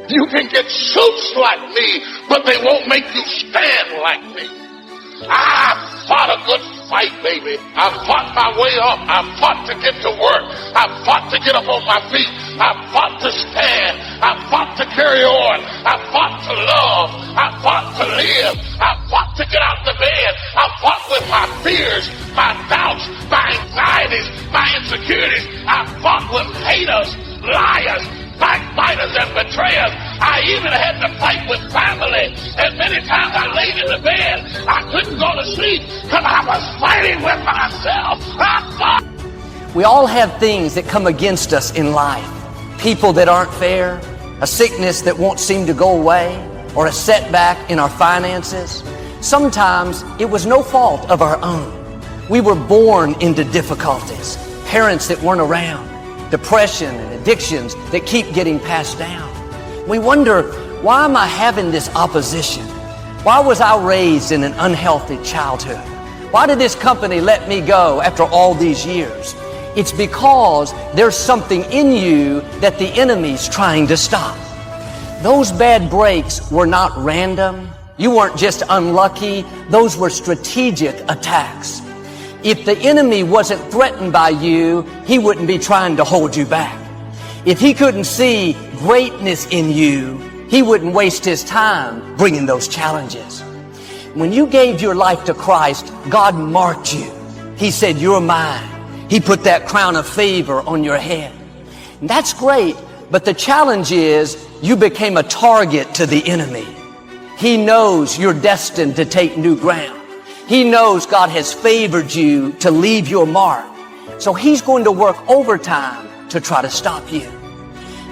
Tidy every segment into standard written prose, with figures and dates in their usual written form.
You can get suits like me, but they won't make you stand like me. I fought a good fight, baby. I fought my way up. I fought to get to work. I fought to get up on my feet. I fought to stand. I fought to carry on. I fought to love. I fought to live. I fought to get out the bed. I fought with my fears, my doubts, my anxieties, my insecurities. I fought with haters, liars, backbiters, and betrayers. I even had to fight with family. And many times I laid in the bed, I couldn't go to sleep because I was fighting with myself. I fought. We all have things that come against us in life. People that aren't fair, a sickness that won't seem to go away, or a setback in our finances. Sometimes it was no fault of our own. We were born into difficulties. Parents that weren't around. Depression and addictions that keep getting passed down. We wonder, why am I having this opposition? Why was I raised in an unhealthy childhood? Why did this company let me go after all these years? It's because there's something in you that the enemy's trying to stop. Those bad breaks were not random. You weren't just unlucky. Those were strategic attacks. If the enemy wasn't threatened by you, he wouldn't be trying to hold you back. If he couldn't see greatness in you, he wouldn't waste his time bringing those challenges. When you gave your life to Christ, God marked you. He said, "You're mine." He put that crown of favor on your head. And that's great, but the challenge is you became a target to the enemy. He knows you're destined to take new ground. He knows God has favored you to leave your mark. So he's going to work overtime to try to stop you.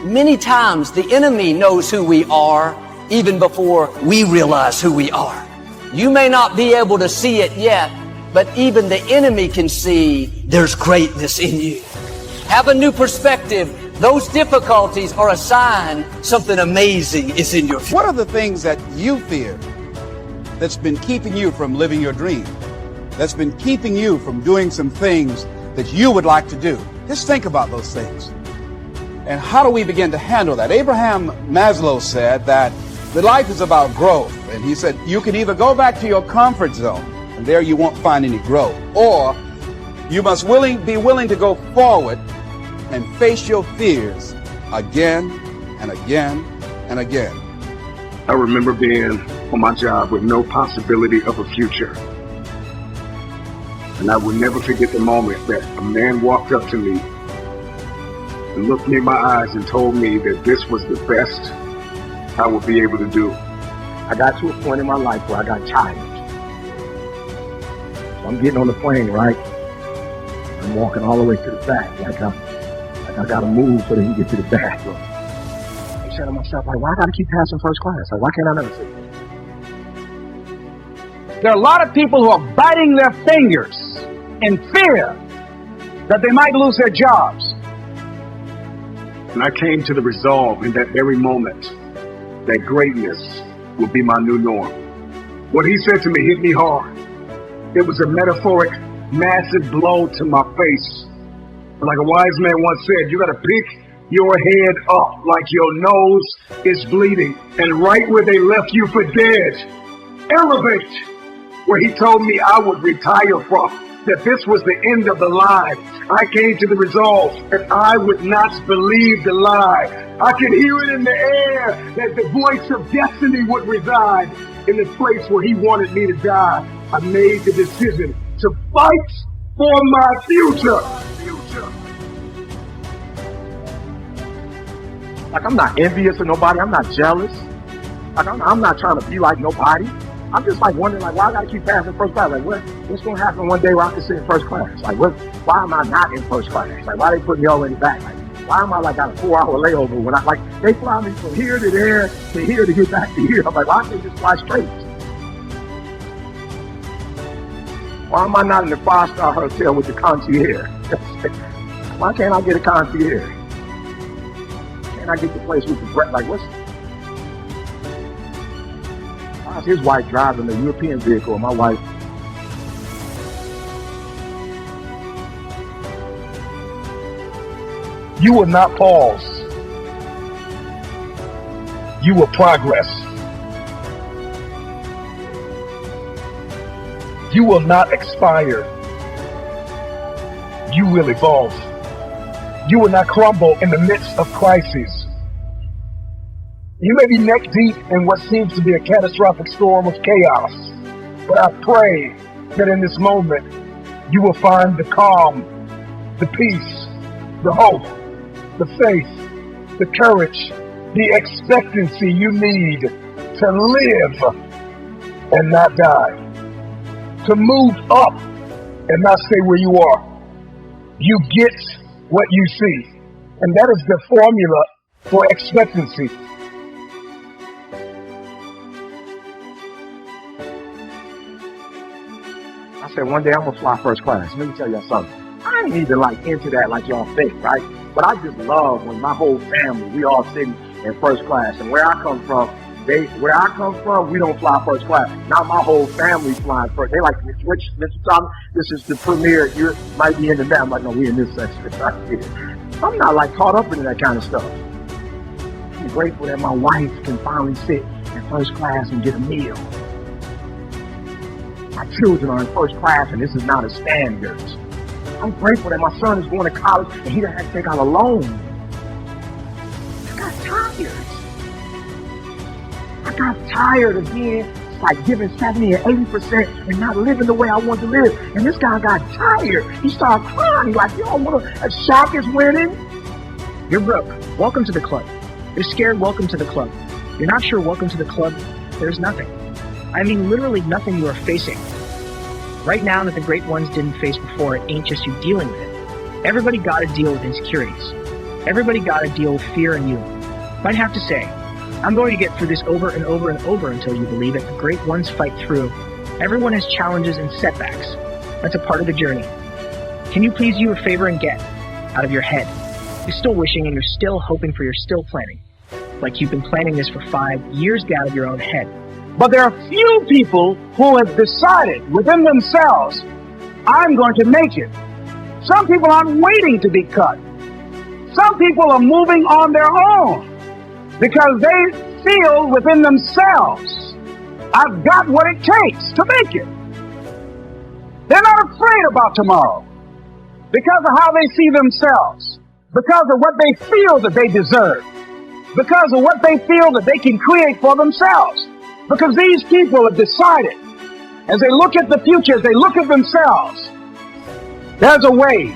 Many times the enemy knows who we are even before we realize who we are. You may not be able to see it yet, but even the enemy can see there's greatness in you. Have a new perspective. Those difficulties are a sign something amazing is in your future. What are the things that you fear that's been keeping you from living your dream? That's been keeping you from doing some things that you would like to do? Just think about those things. And how do we begin to handle that? Abraham Maslow said that the life is about growth. And he said you can either go back to your comfort zone, and there you won't find any growth, or you must be willing to go forward and face your fears again and again and again. I remember being on my job with no possibility of a future. And I will never forget the moment that a man walked up to me and looked me in my eyes and told me that this was the best I would be able to do. I got to a point in my life where I got tired. So I'm getting on the plane, right? I'm walking all the way to the back, like I gotta move so that he can get to the bathroom. I'm saying to myself, like, why I gotta keep passing first class? Like, why can't I never sit? There are a lot of people who are biting their fingers in fear that they might lose their jobs. And I came to the resolve in that very moment that greatness will be my new norm. What he said to me hit me hard. It was a metaphoric, massive blow to my face. Like a wise man once said, you got to pick your head up like your nose is bleeding. And right where they left you for dead, elevate where he told me I would retire from, that this was the end of the line. I came to the resolve that I would not believe the lie. I could hear it in the air that the voice of destiny would reside in the place where he wanted me to die. I made the decision to fight for my future. Like, I'm not envious of nobody. I'm not jealous. Like, I'm not trying to be like nobody. I'm just like wondering, like, why I gotta keep passing first class? Like, what's gonna happen one day where I can sit in first class? Like, why am I not in first class? Like, why they put me all in the back? Like, why am I like got a 4-hour layover when I like they fly me from here to there to here to get back to here? I'm like, why can't they just fly straight? Why am I not in the 5-star hotel with the concierge? Why can't I get a concierge? Can't I get the place with the bread? Like, why is his wife driving a European vehicle and my wife? You will not pause you will progress. You will not expire. You will evolve. You will not crumble in the midst of crises. You may be neck deep in what seems to be a catastrophic storm of chaos, but I pray that in this moment, you will find the calm, the peace, the hope, the faith, the courage, the expectancy you need to live and not die, to move up and not stay where you are. You get what you see, and that is the formula for expectancy. I said one day I'm gonna fly first class. Let me tell y'all something. I ain't even into that like y'all think, right? But I just love when my whole family, we all sitting in first class. And where I come from, we don't fly first class. Now my whole family flying first. They like, which Mr. Thomas, this is the premiere. You might be into that. I'm like, no, we in this section right here. I'm not caught up in that kind of stuff. I'm grateful that my wife can finally sit in first class and get a meal. My children are in first class, and this is not a standard. I'm grateful that my son is going to college and he doesn't have to take out a loan. I got tired. I got tired of being giving 70 or 80% and not living the way I want to live. And this guy got tired. He started crying a shark is winning. You're broke. Welcome to the club. You're scared. Welcome to the club. You're not sure. Welcome to the club. There's nothing. I mean, literally nothing you are facing. Right now that the great ones didn't face before, it ain't just you dealing with it. Everybody got to deal with insecurities. Everybody got to deal with fear and you. Might have to say, I'm going to get through this over and over and over until you believe it. The great ones fight through. Everyone has challenges and setbacks. That's a part of the journey. Can you please do a favor and get out of your head? You're still wishing and you're still hoping for, you're still planning. Like you've been planning this for 5 years, get out of your own head. But there are few people who have decided within themselves, I'm going to make it. Some people aren't waiting to be cut. Some people are moving on their own because they feel within themselves, I've got what it takes to make it. They're not afraid about tomorrow because of how they see themselves, because of what they feel that they deserve, because of what they feel that they can create for themselves. Because these people have decided, as they look at the future, as they look at themselves, there's a way.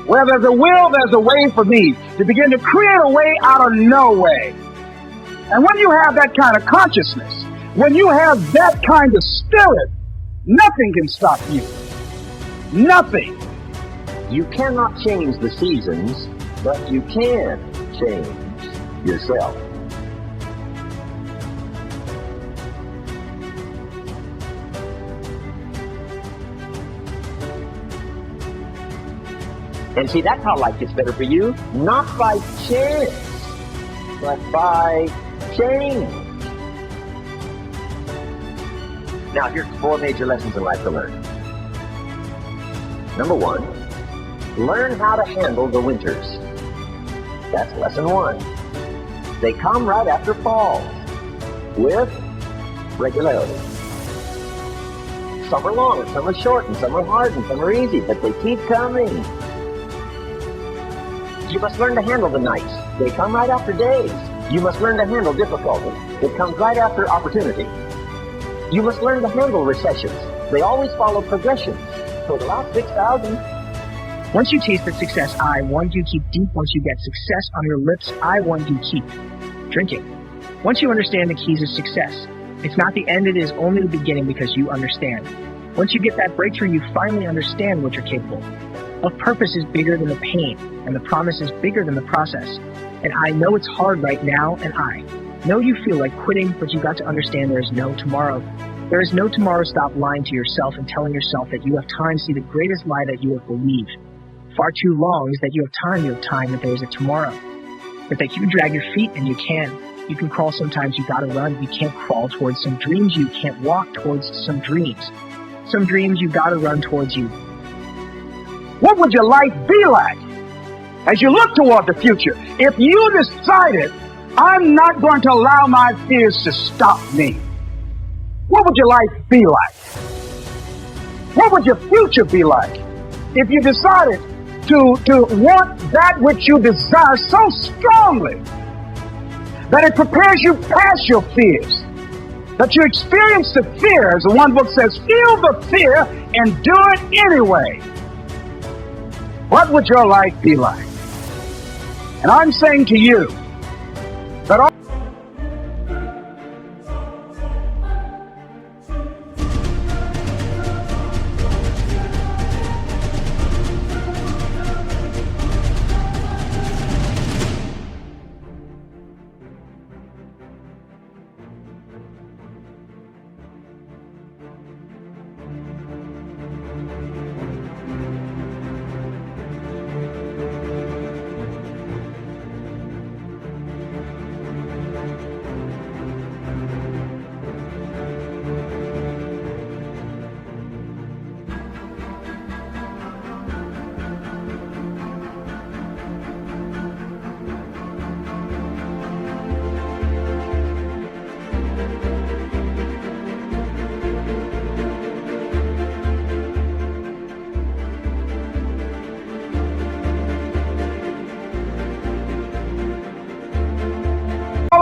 Where there's a will, there's a way for me to begin to create a way out of no way. And when you have that kind of consciousness, when you have that kind of spirit, nothing can stop you. Nothing. You cannot change the seasons, but you can change yourself. And see, that's how life gets better for you. Not by chance, but by change. Now, here's 4 major lessons in life to learn. Number 1, learn how to handle the winters. That's lesson 1. They come right after fall, with regularity. Some are long, and some are short, and some are hard, and some are easy, but they keep coming. You must learn to handle the nights. They come right after days. You must learn to handle difficulty. It comes right after opportunity. You must learn to handle recessions. They always follow progressions. For the last 6,000. Once you taste the success I want you keep deep, once you get success on your lips, I want you keep drinking. Once you understand the keys of success, it's not the end, it is only the beginning because you understand. Once you get that breakthrough, you finally understand what you're capable of. Purpose is bigger than the pain, and the promise is bigger than the process. And I know it's hard right now, and I know you feel like quitting, but you got to understand there is no tomorrow. There is no tomorrow. Stop lying to yourself and telling yourself that you have time. See, the greatest lie that you have believed far too long is that you have time, that there is a tomorrow. But that you can drag your feet, and you can. You can crawl sometimes, you gotta run. You can't crawl towards some dreams, you can't walk towards some dreams. Some dreams you gotta run towards you. What would your life be like as you look toward the future if you decided, I'm not going to allow my fears to stop me. What would your life be like? What would your future be like if you decided to want that which you desire so strongly that it prepares you past your fears, that you experience the fear, as the one book says, feel the fear and do it anyway? What would your life be like? And I'm saying to you that all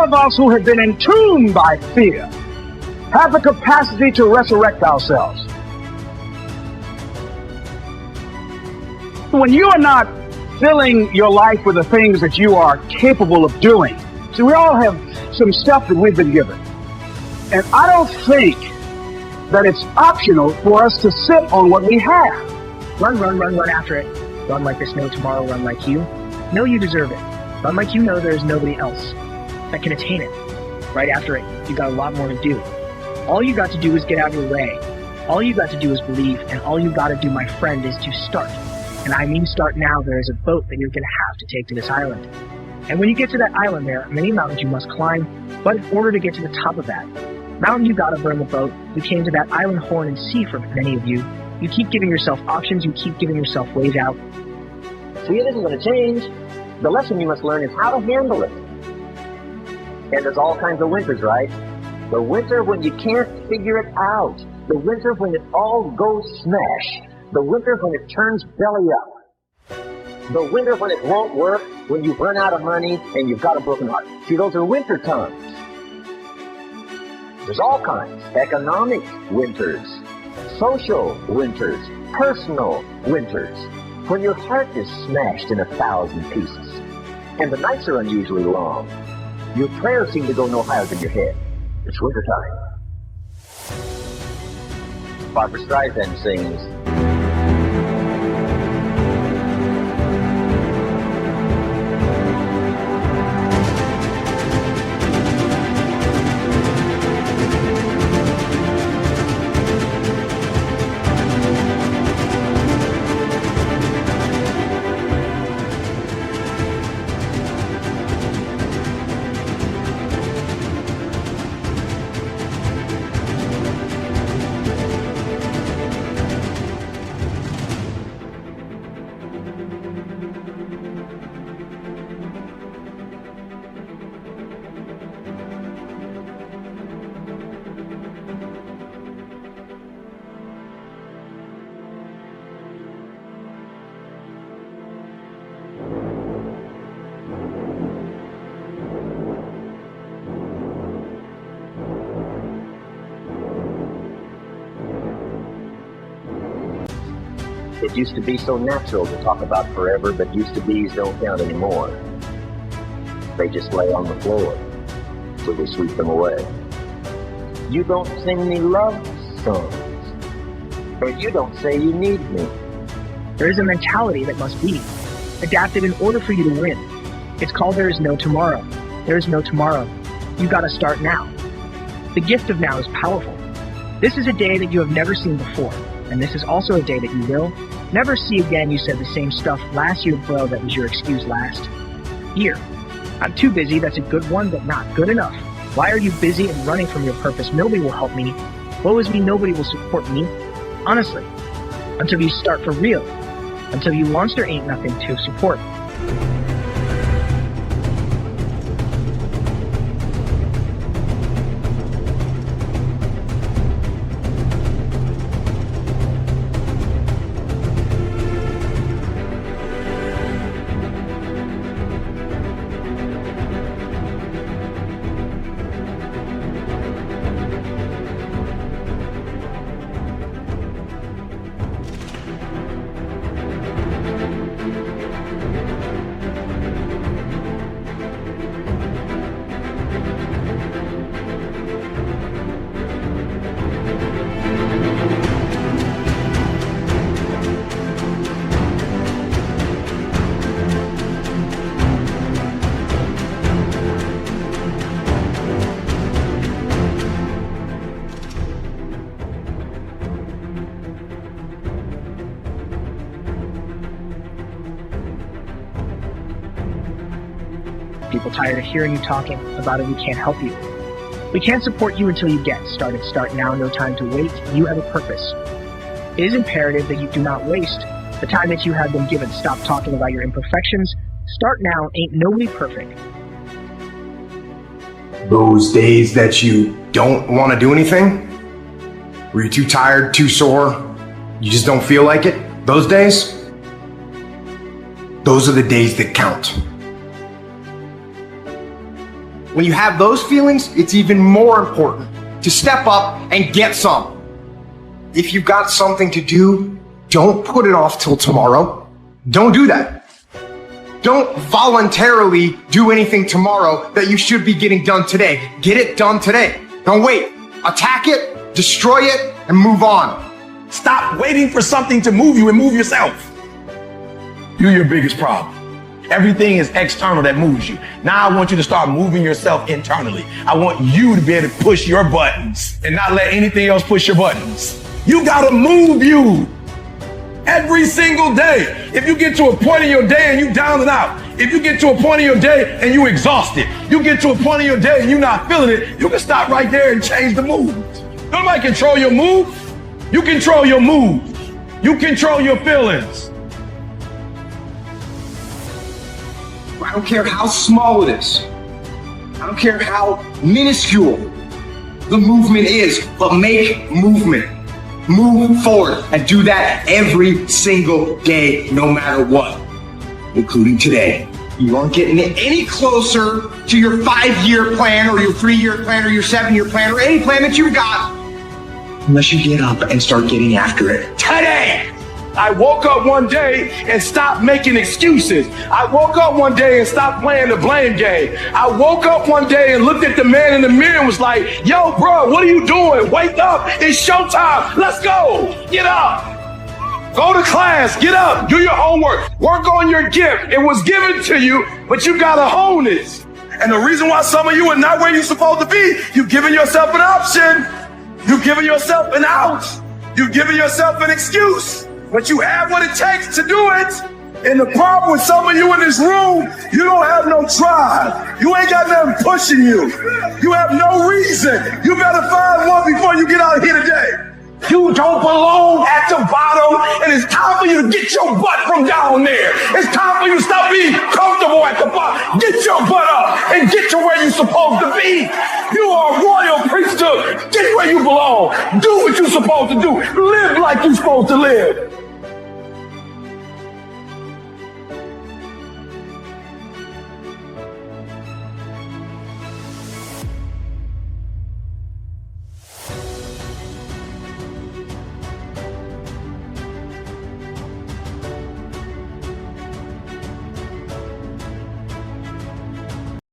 of us who have been entombed by fear have the capacity to resurrect ourselves. When you are not filling your life with the things that you are capable of doing, see, we all have some stuff that we've been given. And I don't think that it's optional for us to sit on what we have. Run, run, run, run after it. Run like there's no tomorrow, run like you. Know you deserve it. Run like you know there's nobody else that can attain it. Right after it, you got a lot more to do. All you got to do is get out of your way. All you got to do is believe, and all you got to do, my friend, is to start. And I mean start now. There is a boat that you're going to have to take to this island. And when you get to that island, there are many mountains you must climb, but in order to get to the top of that mountain, you got to burn the boat. You came to that island horn and sea for many of you. You keep giving yourself options. You keep giving yourself ways out. See, it isn't going to change. The lesson you must learn is how to handle it. And there's all kinds of winters, right? The winter when you can't figure it out. The winter when it all goes smash. The winter when it turns belly up. The winter when it won't work, when you've run out of money and you've got a broken heart. See, those are winter times. There's all kinds. Economic winters, social winters, personal winters. When your heart is smashed in 1,000 pieces and the nights are unusually long. Your prayers seem to go no higher than your head. It's winter time. Barbra Streisand sings, it used to be so natural to talk about forever, but used to be's don't count anymore. They just lay on the floor, so we sweep them away. You don't sing me love songs, or you don't say you need me. There is a mentality that must be adapted in order for you to win. It's called there is no tomorrow. There is no tomorrow. You got to start now. The gift of now is powerful. This is a day that you have never seen before, and this is also a day that you will never see again. You said the same stuff last year, bro. That was your excuse last year. I'm too busy. That's a good one, but not good enough. Why are you busy and running from your purpose? Nobody will help me. Woe is me, nobody will support me. Honestly, until you start for real. Until you launch, there ain't nothing to support. people, tired of hearing you talking about it. We can't help you. We can't support you until you get started. Start now, no time to wait. You have a purpose. It is imperative that you do not waste the time that you have been given. Stop talking about your imperfections. Start now. Ain't nobody perfect. Those days that you don't want to do anything, where you're too tired, too sore, you just don't feel like it, those days, those are the days that count. When you have those feelings, it's even more important to step up and get some. If you've got something to do, don't put it off till tomorrow. Don't do that. Don't voluntarily do anything tomorrow that you should be getting done today. Get it done today. Don't wait. Attack it, destroy it, and move on. Stop waiting for something to move you and move yourself. You're your biggest problem. Everything is external that moves you. Now I want you to start moving yourself internally. I want you to be able to push your buttons and not let anything else push your buttons. You gotta move you every single day. If you get to a point in your day and you down and out, if you get to a point in your day and you exhausted, you get to a point in your day and you're not feeling it, you can stop right there and change the mood. Nobody control your mood. You control your mood. You control your feelings. I don't care how small it is. I don't care how minuscule the movement is, but make movement. Move forward and do that every single day, no matter what, including today. You aren't getting any closer to your 5-year plan or your 3-year plan or your 7-year plan or any plan that you got unless you get up and start getting after it today. I woke up one day and stopped making excuses. I woke up one day and stopped playing the blame game. I woke up one day and looked at the man in the mirror and was like, yo, bro, what are you doing? Wake up. It's showtime. Let's go. Get up. Go to class. Get up. Do your homework. Work on your gift. It was given to you, but you got to hone it. And the reason why some of you are not where you're supposed to be, you've given yourself an option. You've given yourself an out. You've given yourself an excuse. But you have what it takes to do it. And the problem with some of you in this room, you don't have no drive. You ain't got nothing pushing you. You have no reason. You better find one before you get out of here today. You don't belong at the bottom, and it's time for you to get your butt from down there. It's time for you to stop being comfortable at the bottom. Get your butt up and get to where you're supposed to be. You are a royal priesthood. Get where you belong. Do what you're supposed to do. Live like you're supposed to live.